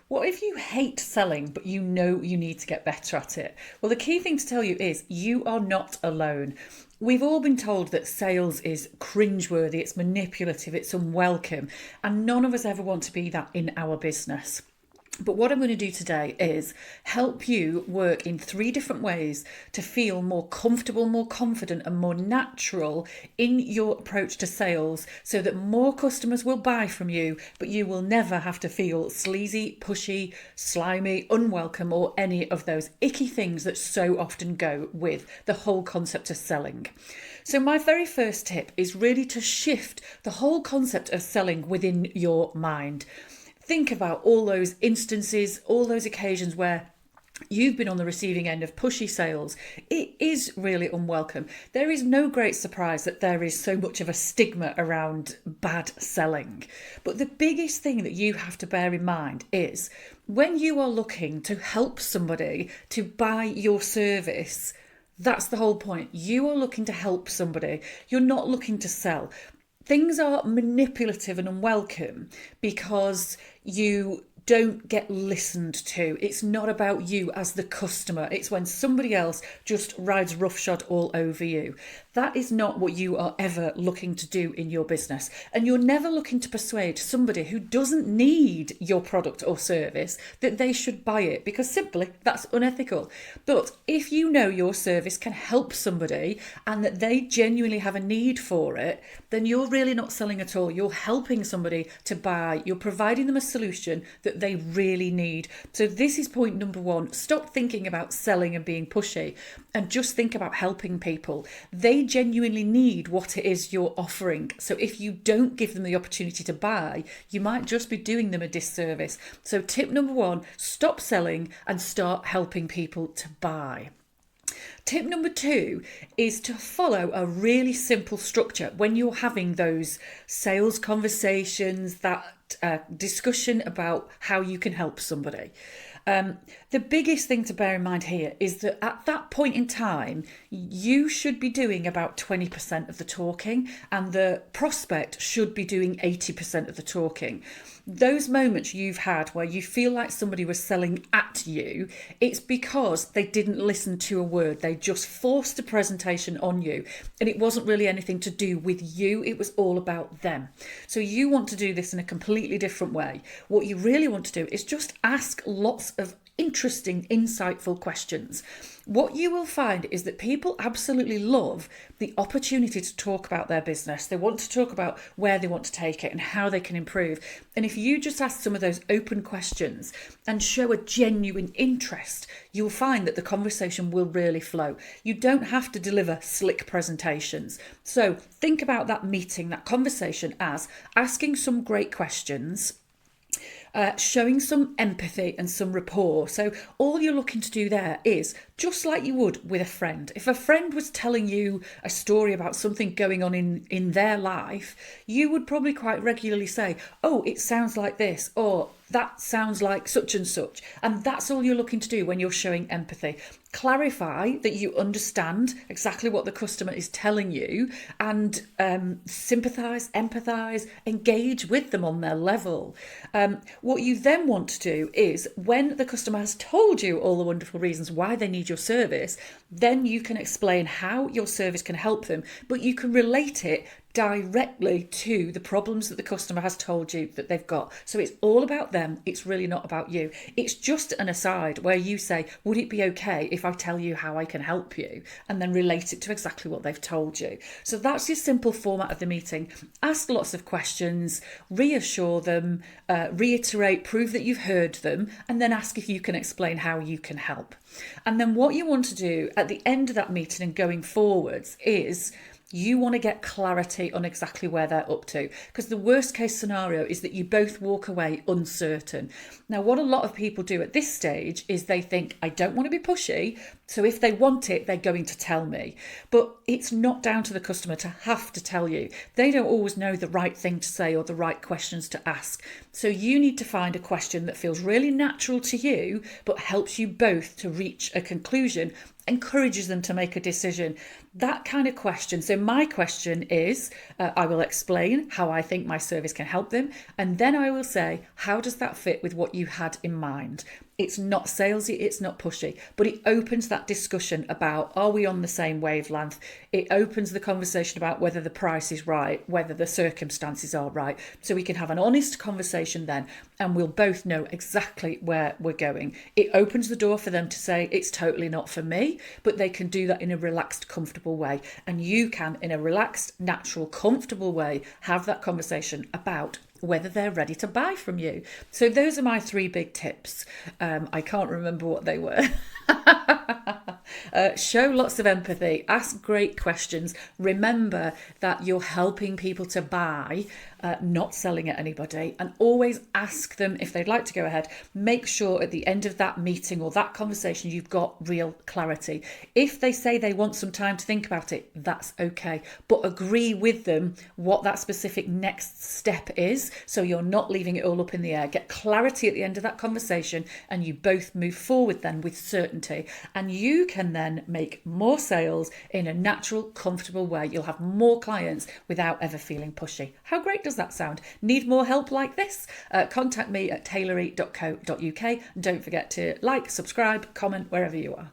What if you hate selling, but you know you need to get better at it? Well, the key thing to tell you is you are not alone. We've all been told that sales is cringeworthy, it's manipulative, it's unwelcome, and none of us ever want to be that in our business. But what I'm going to do today is help you work in 3 different ways to feel more comfortable, more confident, and more natural in your approach to sales so that more customers will buy from you, but you will never have to feel sleazy, pushy, slimy, unwelcome, or any of those icky things that so often go with the whole concept of selling. So my very first tip is really to shift the whole concept of selling within your mind. Think about all those instances, all those occasions where you've been on the receiving end of pushy sales. It is really unwelcome. There is no great surprise that there is so much of a stigma around bad selling. But the biggest thing that you have to bear in mind is when you are looking to help somebody to buy your service, that's the whole point. You are looking to help somebody. You're not looking to sell. Things are manipulative and unwelcome because you don't get listened to. It's not about you as the customer. It's when somebody else just rides roughshod all over you. That is not what you are ever looking to do in your business. And you're never looking to persuade somebody who doesn't need your product or service that they should buy it, because simply that's unethical. But if you know your service can help somebody and that they genuinely have a need for it, then you're really not selling at all. You're helping somebody to buy. You're providing them a solution that they really need. So this is point number 1. Stop thinking about selling and being pushy and just think about helping people. They genuinely need what it is you're offering. So if you don't give them the opportunity to buy, you might just be doing them a disservice. So tip number 1, stop selling and start helping people to buy. Tip number 2 is to follow a really simple structure when you're having those sales conversations, that discussion about how you can help somebody. The biggest thing to bear in mind here is that at that point in time, you should be doing about 20% of the talking and the prospect should be doing 80% of the talking. Those moments you've had where you feel like somebody was selling at you, it's because they didn't listen to a word. They just forced a presentation on you and it wasn't really anything to do with you. It was all about them. So you want to do this in a completely different way. What you really want to do is just ask lots of interesting, insightful questions. What you will find is that people absolutely love the opportunity to talk about their business. They want to talk about where they want to take it and how they can improve. And if you just ask some of those open questions and show a genuine interest, you'll find that the conversation will really flow. You don't have to deliver slick presentations. So think about that meeting, that conversation as asking some great questions, showing some empathy and some rapport. So all you're looking to do there is just like you would with a friend. If a friend was telling you a story about something going on in their life, you would probably quite regularly say, oh, it sounds like this, or that sounds like such and such. And that's all you're looking to do when you're showing empathy. Clarify that you understand exactly what the customer is telling you and sympathise, empathise, engage with them on their level. What you then want to do is when the customer has told you all the wonderful reasons why they need your service, then you can explain how your service can help them, but you can relate it directly to the problems that the customer has told you that they've got. So it's all about them. It's really not about you. It's just an aside where you say, would it be okay if I tell you how I can help you? And then relate it to exactly what they've told you. So that's your simple format of the meeting. Ask lots of questions, reassure them, reiterate, prove that you've heard them, and then ask if you can explain how you can help. And then what you want to do at the end of that meeting and going forwards is you want to get clarity on exactly where they're up to, because the worst case scenario is that you both walk away uncertain. Now, what a lot of people do at this stage is they think, I don't want to be pushy, so if they want it, they're going to tell me. But it's not down to the customer to have to tell you. They don't always know the right thing to say or the right questions to ask. So you need to find a question that feels really natural to you, but helps you both to reach a conclusion encourages them to make a decision. That kind of question. So my question is, I will explain how I think my service can help them. And then I will say, how does that fit with what you had in mind? It's not salesy, it's not pushy, but it opens that discussion about, are we on the same wavelength? It opens the conversation about whether the price is right, whether the circumstances are right. So we can have an honest conversation then, and we'll both know exactly where we're going. It opens the door for them to say, it's totally not for me, but they can do that in a relaxed, comfortable way. And you can, in a relaxed, natural, comfortable way, have that conversation about whether they're ready to buy from you. So those are my 3 big tips. I can't remember what they were. Show lots of empathy, ask great questions. Remember that you're helping people to buy, not selling at anybody, and always ask them if they'd like to go ahead. Make sure at the end of that meeting or that conversation you've got real clarity. If they say they want some time to think about it, that's okay, but agree with them what that specific next step is, so you're not leaving it all up in the air. Get clarity at the end of that conversation, and you both move forward then with certainty, and you can then make more sales in a natural, comfortable way. You'll have more clients without ever feeling pushy. How great does that sound? Need more help like this? Contact me at tailory.co.uk, and don't forget to like, subscribe, comment wherever you are.